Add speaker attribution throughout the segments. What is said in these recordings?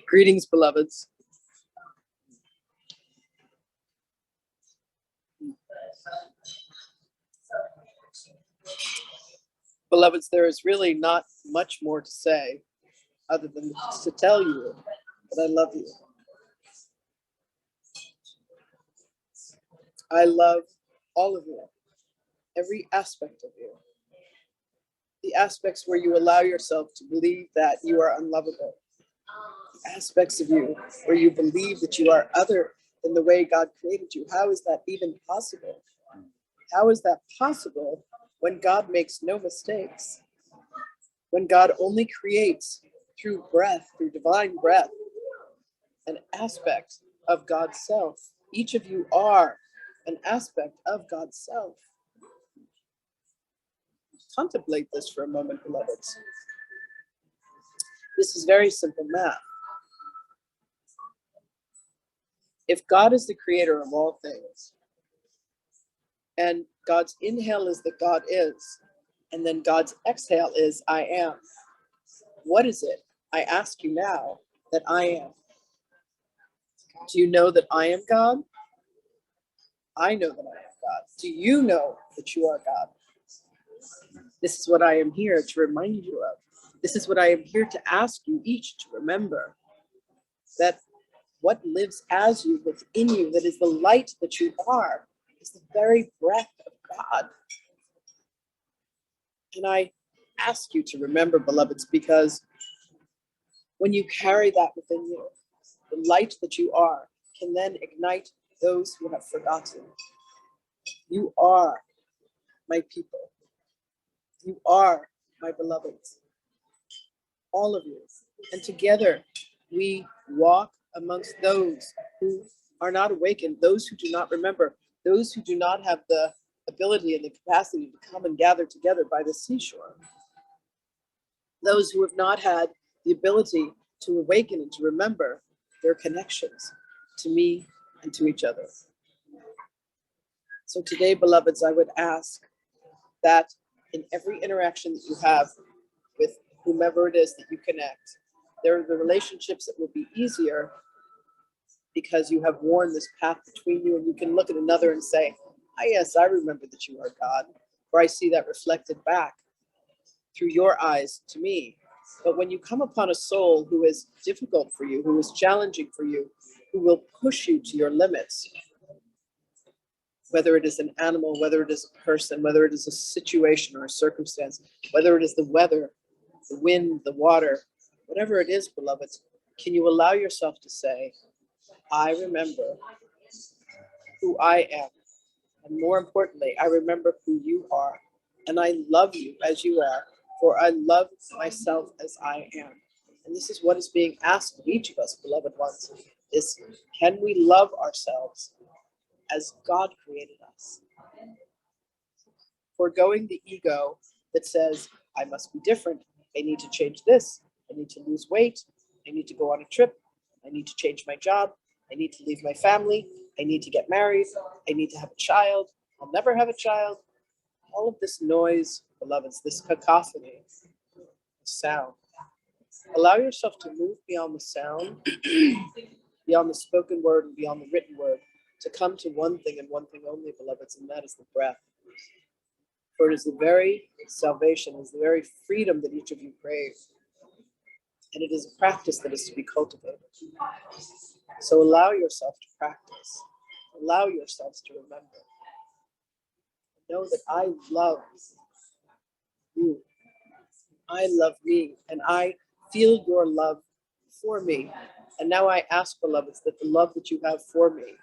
Speaker 1: Greetings, beloveds. Beloveds, there is really not much more to say other than to tell you that I love you. I love all of you, every aspect of you. The aspects where you allow yourself to believe that you are unlovable. The aspects of you where you believe that you are other than the way God created you. How is that even possible? How is that possible when God makes no mistakes? When God only creates through breath, through divine breath, an aspect of God's self. Each of you are an aspect of God's self. Contemplate this for a moment, beloveds. This is very simple math. If God is the creator of all things, and God's inhale is that God is, and then God's exhale is I am, what is it, I ask you now, that I am? Do you know that I am God? I know that I am God. Do you know that you are God? This is what I am here to remind you of. This is what I am here to ask you each to remember. That what lives as you, within you, that is the light that you are, is the very breath of God. And I ask you to remember, beloveds, because when you carry that within you, the light that you are can then ignite those who have forgotten. You are my people. You are my beloveds. All of you. And together we walk amongst those who are not awakened, those who do not remember, those who do not have the ability and the capacity to come and gather together by the seashore. Those who have not had the ability to awaken and to remember their connections to me and to each other. So today, beloveds, I would ask that in every interaction that you have with whomever it is that you connect, there are the relationships that will be easier because you have worn this path between you, and you can look at another and say, ah, yes, I remember that you are God, or I see that reflected back through your eyes to me. But when you come upon a soul who is difficult for you, who is challenging for you, who will push you to your limits, whether it is an animal, whether it is a person, whether it is a situation or a circumstance, whether it is the weather, the wind, the water, whatever it is, beloveds, can you allow yourself to say, I remember who I am. And more importantly, I remember who you are. And I love you as you are, for I love myself as I am. And this is what is being asked of each of us, beloved ones, is can we love ourselves as God created us? Foregoing the ego that says, I must be different, I need to change this, I need to lose weight, I need to go on a trip, I need to change my job, I need to leave my family, I need to get married, I need to have a child, I'll never have a child. All of this noise, beloveds, this cacophony, sound. Allow yourself to move beyond the sound, beyond the spoken word and beyond the written word, to come to one thing and one thing only, beloveds, and that is the breath. For it is the very salvation, it is the very freedom that each of you crave. And it is a practice that is to be cultivated. So allow yourself to practice. Allow yourselves to remember. Know that I love you. I love me. And I feel your love for me. And now I ask, beloveds, that the love that you have for me,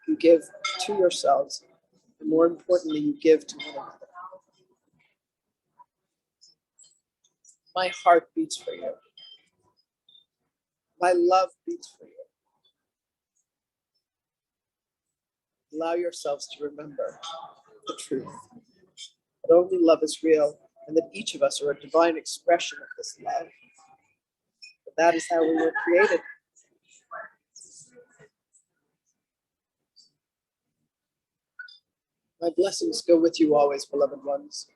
Speaker 1: you give to yourselves. And more importantly, you give to one another. My heart beats for you. My love beats for you. Allow yourselves to remember the truth. That only love is real, and that each of us are a divine expression of this love. But that is how we were created. My blessings go with you always, beloved ones.